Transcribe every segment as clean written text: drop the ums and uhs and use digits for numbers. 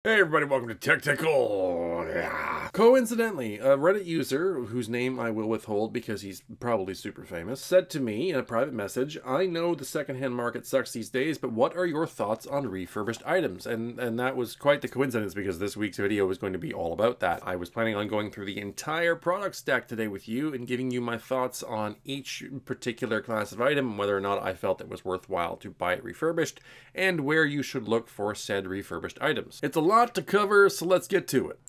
Hey everybody, welcome to Technical. Yeah. Coincidentally, a Reddit user, whose name I will withhold because he's probably super famous, said to me in a private message, "I know the secondhand market sucks these days, but what are your thoughts on refurbished items?" And that was quite the coincidence because this week's video was going to be all about that. I was planning on going through the entire product stack today with you and giving you my thoughts on each particular class of item, whether or not I felt it was worthwhile to buy it refurbished, and where you should look for said refurbished items. It's a lot to cover, so let's get to it.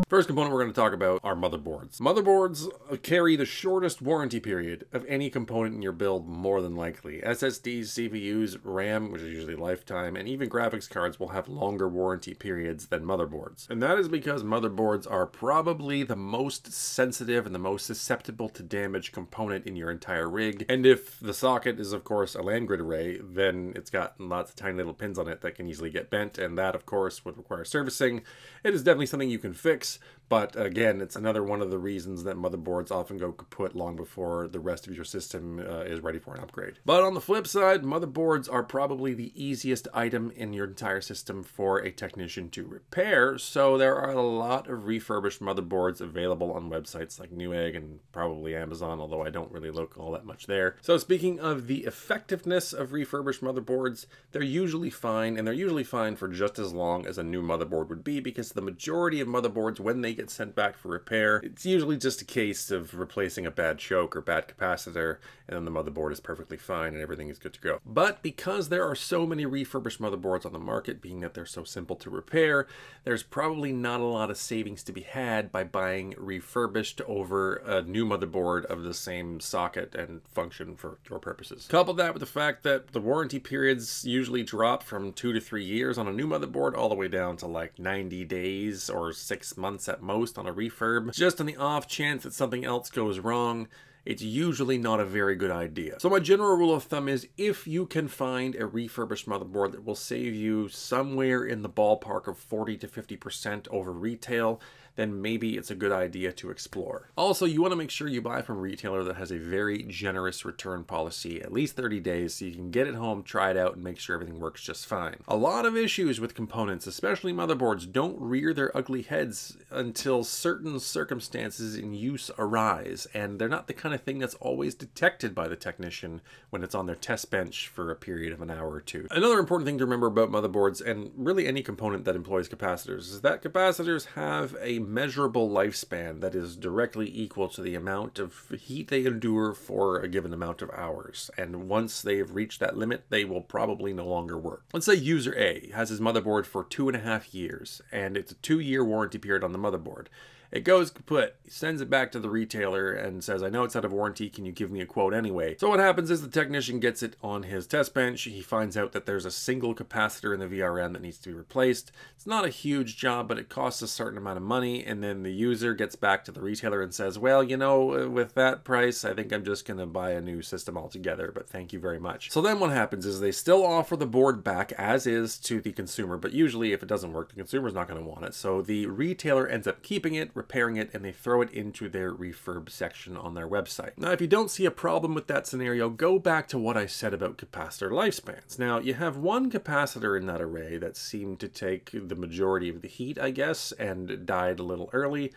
First component we're going to talk about are motherboards. Motherboards carry the shortest warranty period of any component in your build, more than likely. SSDs, CPUs, RAM, which is usually lifetime, and even graphics cards will have longer warranty periods than motherboards. And that is because motherboards are probably the most sensitive and the most susceptible to damage component in your entire rig. And if the socket is, of course, a land grid array, then it's got lots of tiny little pins on it that can easily get bent, and that, of course, would require servicing. It is definitely something you can fix. But again, it's another one of the reasons that motherboards often go kaput long before the rest of your system is ready for an upgrade. But on the flip side, motherboards are probably the easiest item in your entire system for a technician to repair. So there are a lot of refurbished motherboards available on websites like Newegg and probably Amazon, although I don't really look all that much there. So speaking of the effectiveness of refurbished motherboards, they're usually fine, and they're usually fine for just as long as a new motherboard would be, because the majority of motherboards, when they get sent back for repair, it's usually just a case of replacing a bad choke or bad capacitor, and then the motherboard is perfectly fine and everything is good to go. But because there are so many refurbished motherboards on the market, being that they're so simple to repair, there's probably not a lot of savings to be had by buying refurbished over a new motherboard of the same socket and function for your purposes. Couple that with the fact that the warranty periods usually drop from 2 to 3 years on a new motherboard all the way down to like 90 days or 6 months at most on a refurb. Just on the off chance that something else goes wrong, it's usually not a very good idea. So my general rule of thumb is, if you can find a refurbished motherboard that will save you somewhere in the ballpark of 40 to 50% over retail, then maybe it's a good idea to explore. Also, you want to make sure you buy from a retailer that has a very generous return policy, at least 30 days, so you can get it home, try it out, and make sure everything works just fine. A lot of issues with components, especially motherboards, don't rear their ugly heads until certain circumstances in use arise, and they're not the kind of thing that's always detected by the technician when it's on their test bench for a period of an hour or two. Another important thing to remember about motherboards, and really any component that employs capacitors, is that capacitors have a measurable lifespan that is directly equal to the amount of heat they endure for a given amount of hours. And once they have reached that limit, they will probably no longer work. Let's say user A has his motherboard for 2.5 years, and it's a 2-year warranty period on the motherboard. It goes kaput. He sends it back to the retailer and says, "I know it's out of warranty, can you give me a quote anyway?" So what happens is the technician gets it on his test bench. He finds out that there's a single capacitor in the VRM that needs to be replaced. It's not a huge job, but it costs a certain amount of money, and then the user gets back to the retailer and says, "Well, you know, with that price, I think I'm just going to buy a new system altogether, but thank you very much." So then what happens is they still offer the board back as is to the consumer, but usually if it doesn't work, the consumer's not going to want it. So the retailer ends up keeping it, repairing it, and they throw it into their refurb section on their website. Now, if you don't see a problem with that scenario, go back to what I said about capacitor lifespans. Now, you have one capacitor in that array that seemed to take the majority of the heat, I guess, and died a little early.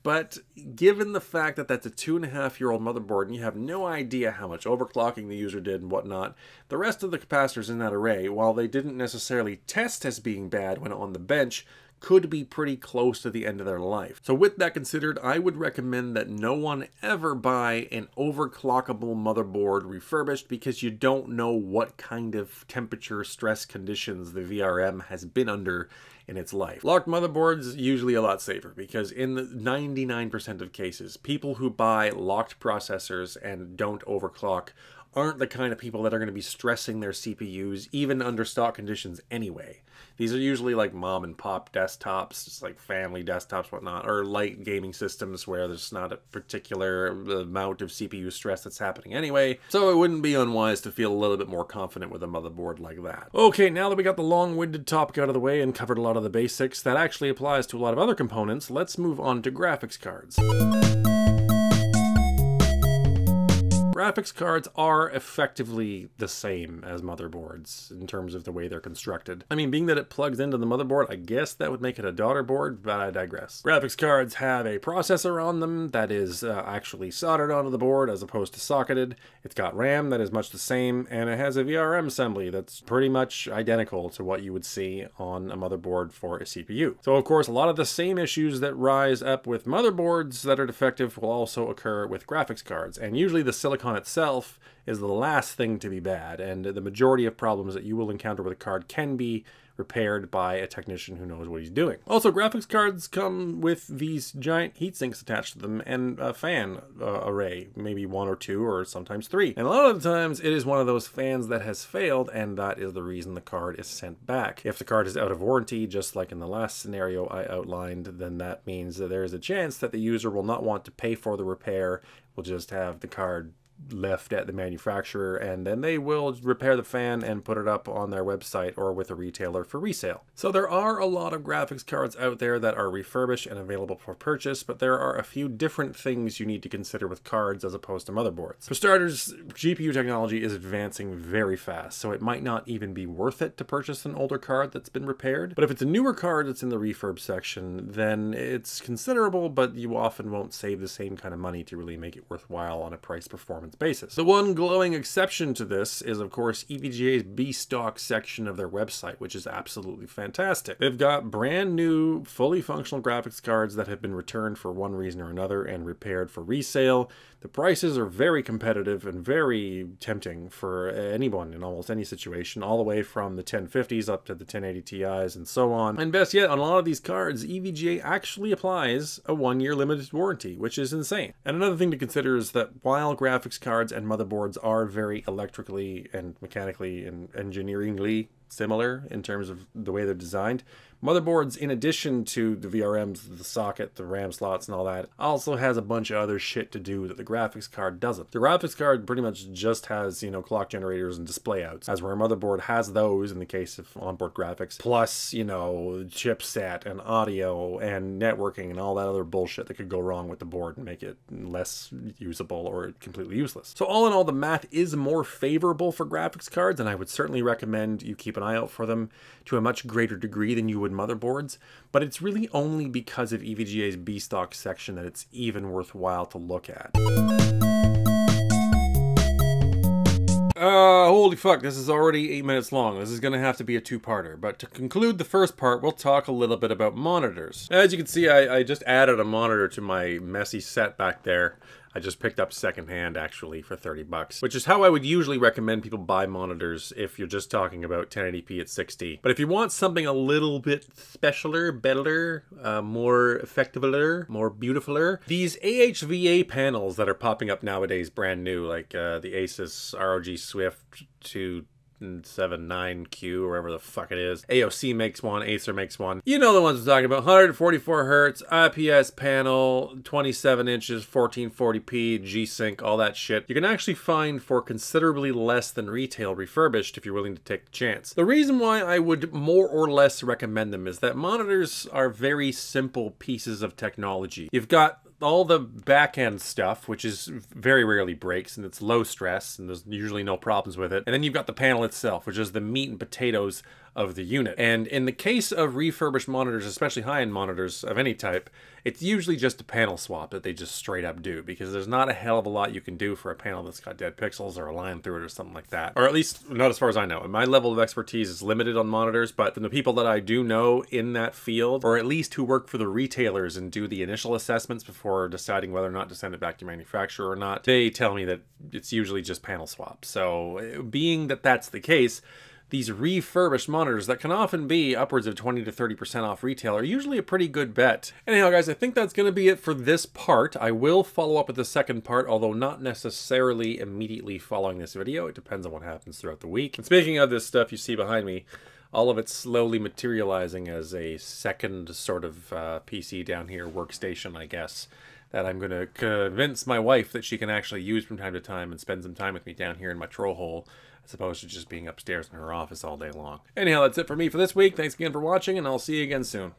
But given the fact that that's a 2.5-year-old motherboard and you have no idea how much overclocking the user did and whatnot, the rest of the capacitors in that array, while they didn't necessarily test as being bad when on the bench, could be pretty close to the end of their life. So with that considered, I would recommend that no one ever buy an overclockable motherboard refurbished, because you don't know what kind of temperature stress conditions the VRM has been under in its life. Locked motherboards usually a lot safer, because in the 99% of cases, people who buy locked processors and don't overclock aren't the kind of people that are going to be stressing their CPUs even under stock conditions anyway. These are usually like mom and pop desktops, just like family desktops, whatnot, or light gaming systems where there's not a particular amount of CPU stress that's happening anyway. So it wouldn't be unwise to feel a little bit more confident with a motherboard like that. Okay, now that we got the long-winded topic out of the way and covered a lot of the basics, that actually applies to a lot of other components, let's move on to graphics cards. graphics cards are effectively the same as motherboards in terms of the way they're constructed. I mean, being that it plugs into the motherboard, I guess that would make it a daughter board, but I digress. Graphics cards have a processor on them that is actually soldered onto the board as opposed to socketed. It's got RAM that is much the same, and it has a VRM assembly that's pretty much identical to what you would see on a motherboard for a CPU. So of course, a lot of the same issues that rise up with motherboards that are defective will also occur with graphics cards, and usually the silicon itself is the last thing to be bad, and the majority of problems that you will encounter with a card can be repaired by a technician who knows what he's doing. Also, graphics cards come with these giant heat sinks attached to them and a fan array, maybe 1 or 2 or sometimes 3. And a lot of the times it is one of those fans that has failed, and that is the reason the card is sent back. If the card is out of warranty, just like in the last scenario I outlined, then that means that there is a chance that the user will not want to pay for the repair, will just have the card left at the manufacturer, and then they will repair the fan and put it up on their website or with a retailer for resale. So there are a lot of graphics cards out there that are refurbished and available for purchase, but there are a few different things you need to consider with cards as opposed to motherboards. For starters, GPU technology is advancing very fast, so it might not even be worth it to purchase an older card that's been repaired. But if it's a newer card that's in the refurb section, then it's considerable, but you often won't save the same kind of money to really make it worthwhile on a price performance basis. The one glowing exception to this is, of course, EVGA's B-Stock section of their website, which is absolutely fantastic. They've got brand new, fully functional graphics cards that have been returned for one reason or another and repaired for resale. The prices are very competitive and very tempting for anyone in almost any situation, all the way from the 1050s up to the 1080 Ti's and so on. And best yet, on a lot of these cards, EVGA actually applies a 1-year limited warranty, which is insane. And another thing to consider is that while graphics cards and motherboards are very electrically and mechanically and engineeringly similar in terms of the way they're designed, motherboards, in addition to the VRMs, the socket, the RAM slots and all that, also has a bunch of other shit to do that the graphics card doesn't. The graphics card pretty much just has, you know, clock generators and display outs, as where a motherboard has those in the case of onboard graphics, plus, you know, chipset and audio and networking and all that other bullshit that could go wrong with the board and make it less usable or completely useless. So all in all, the math is more favorable for graphics cards, and I would certainly recommend you keep an eye out for them to a much greater degree than you would motherboards, but it's really only because of EVGA's B-Stock section that it's even worthwhile to look at. Holy fuck, this is already 8 minutes long. This is gonna have to be a 2-parter, but to conclude the first part, we'll talk a little bit about monitors. As you can see, I just added a monitor to my messy set back there. I just picked up secondhand, actually, for 30 bucks, which is how I would usually recommend people buy monitors if you're just talking about 1080p at 60. But if you want something a little bit specialer, better, more effectiver, more beautifuler, these AHVA panels that are popping up nowadays brand new, like the Asus ROG Swift 279Q, or whatever the fuck it is. AOC makes one, Acer makes one. You know the ones I'm talking about. 144 hertz, IPS panel, 27 inches, 1440p, G-Sync, all that shit. You can actually find for considerably less than retail refurbished if you're willing to take the chance. The reason why I would more or less recommend them is that monitors are very simple pieces of technology. You've got all the back-end stuff, which is very rarely breaks, and it's low stress, and there's usually no problems with it. And then you've got the panel itself, which is the meat and potatoes of the unit. And in the case of refurbished monitors, especially high-end monitors of any type, it's usually just a panel swap that they just straight up do, because there's not a hell of a lot you can do for a panel that's got dead pixels or a line through it or something like that. Or at least not as far as I know. And my level of expertise is limited on monitors, but from the people that I do know in that field, or at least who work for the retailers and do the initial assessments before deciding whether or not to send it back to manufacturer or not, they tell me that it's usually just panel swaps. So being that that's the case, these refurbished monitors that can often be upwards of 20 to 30% off retail are usually a pretty good bet. Anyhow, guys, I think that's going to be it for this part. I will follow up with the second part, although not necessarily immediately following this video. It depends on what happens throughout the week. And speaking of this stuff you see behind me, all of it slowly materializing as a second sort of PC down here, workstation, I guess, that I'm going to convince my wife that she can actually use from time to time and spend some time with me down here in my troll hole, as opposed to just being upstairs in her office all day long. Anyhow, that's it for me for this week. Thanks again for watching, and I'll see you again soon.